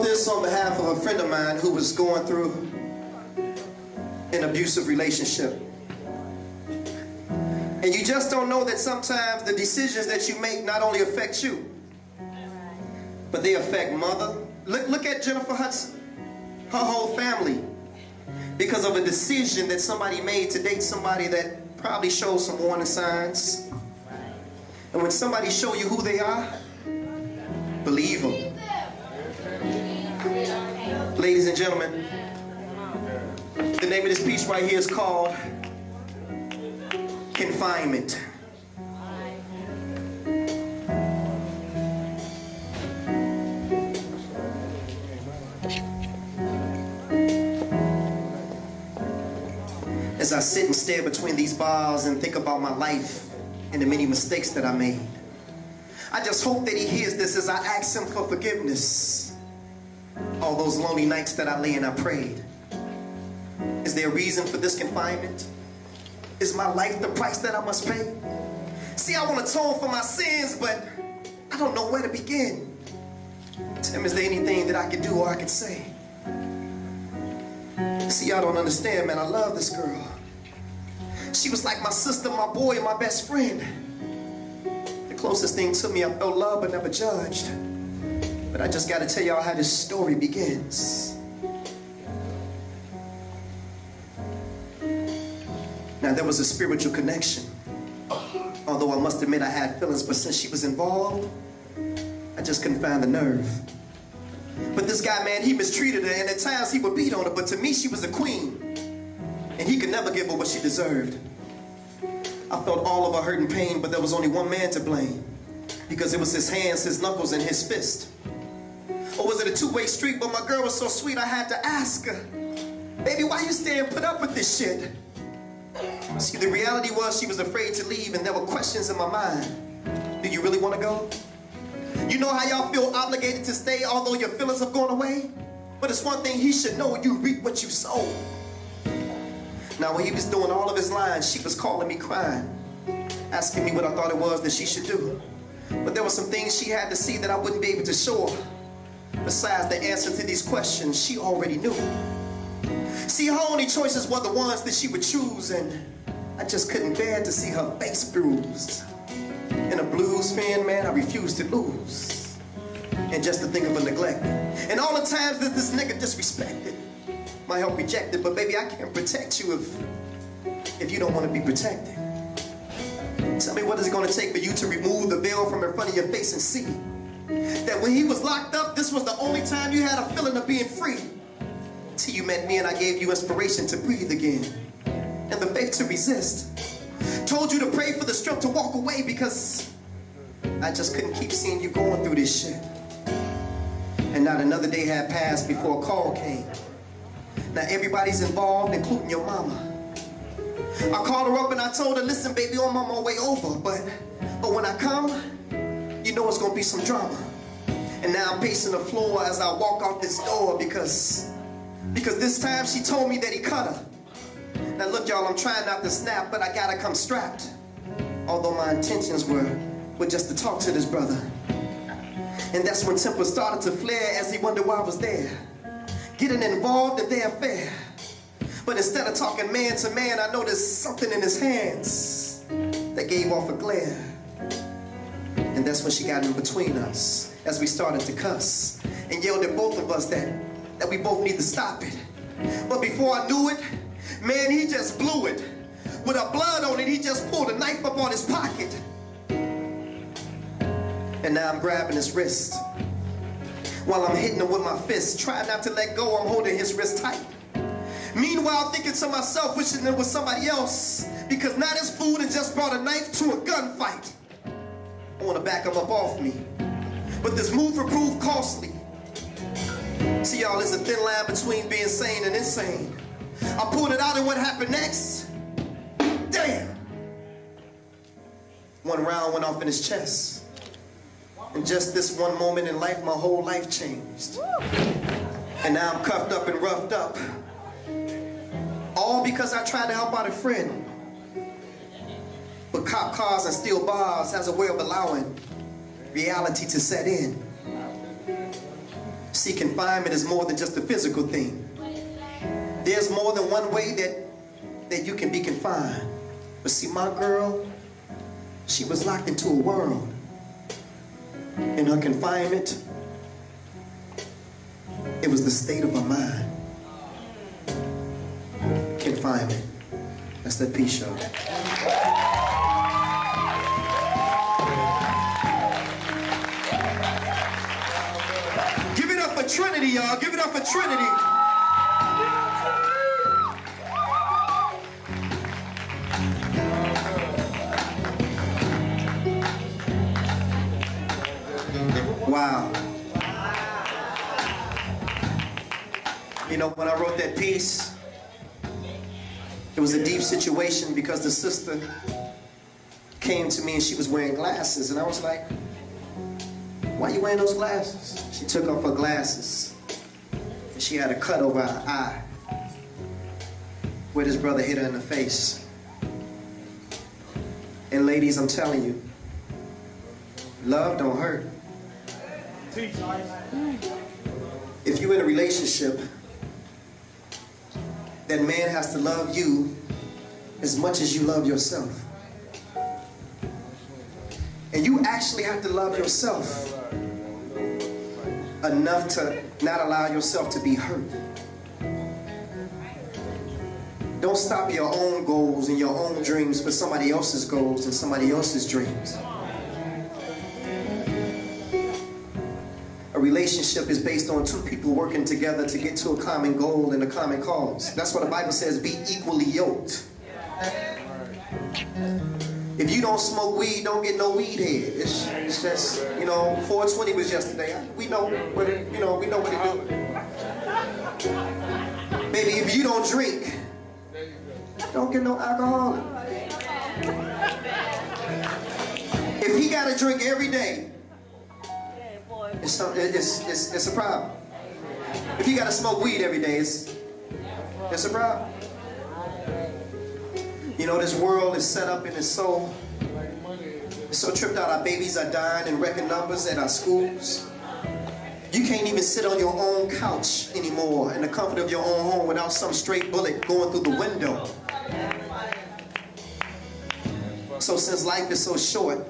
this on behalf of a friend of mine who was going through an abusive relationship. And you just don't know that sometimes the decisions that you make not only affect you, but they affect mother. Look at Jennifer Hudson, her whole family, because of a decision that somebody made to date somebody that probably shows some warning signs. And when somebody show you who they are, believe them. Ladies and gentlemen, the name of this piece right here is called Confinement. As I sit and stare between these bars and think about my life and the many mistakes that I made, I just hope that he hears this as I ask him for forgiveness. All those lonely nights that I lay and I prayed. Is there a reason for this confinement? Is my life the price that I must pay? See, I want to atone for my sins, but I don't know where to begin. Tim, is there anything that I could do or I could say? See, y'all don't understand, man. I love this girl. She was like my sister, my boy, and my best friend. The closest thing to me, I felt love but never judged. But I just got to tell y'all how this story begins. Now, there was a spiritual connection. Although I must admit I had feelings, but since she was involved, I just couldn't find the nerve. But this guy, man, he mistreated her, and at times he would beat on her, but to me, she was a queen. And he could never give her what she deserved. I felt all of her hurt and pain, but there was only one man to blame. Because it was his hands, his knuckles, and his fist. Or was it a two-way street? But my girl was so sweet, I had to ask her, baby, why you stay and put up with this shit? See, the reality was she was afraid to leave, and there were questions in my mind. Do you really want to go? You know how y'all feel obligated to stay although your feelings have gone away? But it's one thing he should know, you reap what you sow. Now when he was doing all of his lines, she was calling me crying, asking me what I thought it was that she should do. But there were some things she had to see that I wouldn't be able to show her. Besides, the answer to these questions she already knew. See, her only choices were the ones that she would choose, and I just couldn't bear to see her face bruised. And a blues fan, man, I refused to lose. And just to think of her neglect. And all the times that this nigga disrespected, my help rejected, but baby, I can't protect you if you don't want to be protected. Tell me, what is it going to take for you to remove the veil from in front of your face and see that when he was locked up, this was the only time you had a feeling of being free? Till you met me and I gave you inspiration to breathe again and the faith to resist. Told you to pray for the strength to walk away because I just couldn't keep seeing you going through this shit. And not another day had passed before a call came. Now everybody's involved, including your mama. I called her up and I told her, listen, baby, I'm on my way over, but when I come, you know it's gonna be some drama. And now I'm pacing the floor as I walk out this door because this time she told me that he cut her. Now look, y'all, I'm trying not to snap, but I gotta come strapped. Although my intentions were just to talk to this brother. And that's when tempers started to flare as he wondered why I was there. Getting involved in their affair. But instead of talking man to man, I noticed something in his hands that gave off a glare. And that's when she got in between us as we started to cuss and yelled at both of us that we both need to stop it. But before I knew it, man, he just blew it. With a blood on it, he just pulled a knife up on his pocket. And now I'm grabbing his wrist while I'm hitting him with my fist. Trying not to let go, I'm holding his wrist tight. Meanwhile, thinking to myself, wishing it was somebody else, because now this fool has just brought a knife to a gunfight. I want to back him up off me, but this move will prove costly. See, y'all, there's a thin line between being sane and insane. I pulled it out, and what happened next? Damn! One round went off in his chest. And just this one moment in life, my whole life changed. And now I'm cuffed up and roughed up. All because I tried to help out a friend. But cop cars and steel bars has a way of allowing reality to set in. See, confinement is more than just a physical thing. There's more than one way that you can be confined. But see, my girl, she was locked into a world. In her confinement, it was the state of her mind. Confinement. That's that P show. Give it up for Trinity, y'all. Give it up for Trinity. Wow. You know, when I wrote that piece, it was a deep situation because the sister came to me and she was wearing glasses. And I was like, why are you wearing those glasses? She took off her glasses and she had a cut over her eye where this brother hit her in the face. And ladies, I'm telling you, love don't hurt. If you're in a relationship, that man has to love you as much as you love yourself. And you actually have to love yourself enough to not allow yourself to be hurt. Don't stop your own goals and your own dreams for somebody else's goals and somebody else's dreams. A relationship is based on two people working together to get to a common goal and a common cause. That's what the Bible says, be equally yoked. If you don't smoke weed, don't get no weed head. It's just, you know, 420 was yesterday. We know what it, you know, we know what it do. Baby, if you don't drink, don't get no alcohol. If he got to drink every day, it's a problem. If you got to smoke weed every day, it's a problem. You know, this world is set up and it's so tripped out. Our babies are dying in record numbers at our schools. You can't even sit on your own couch anymore in the comfort of your own home without some stray bullet going through the window. So since life is so short,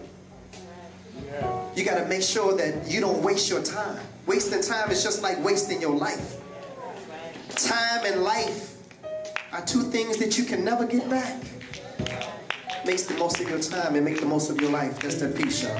you got to make sure that you don't waste your time. Wasting time is just like wasting your life. Time and life are two things that you can never get back. Make the most of your time and make the most of your life. That's that P show.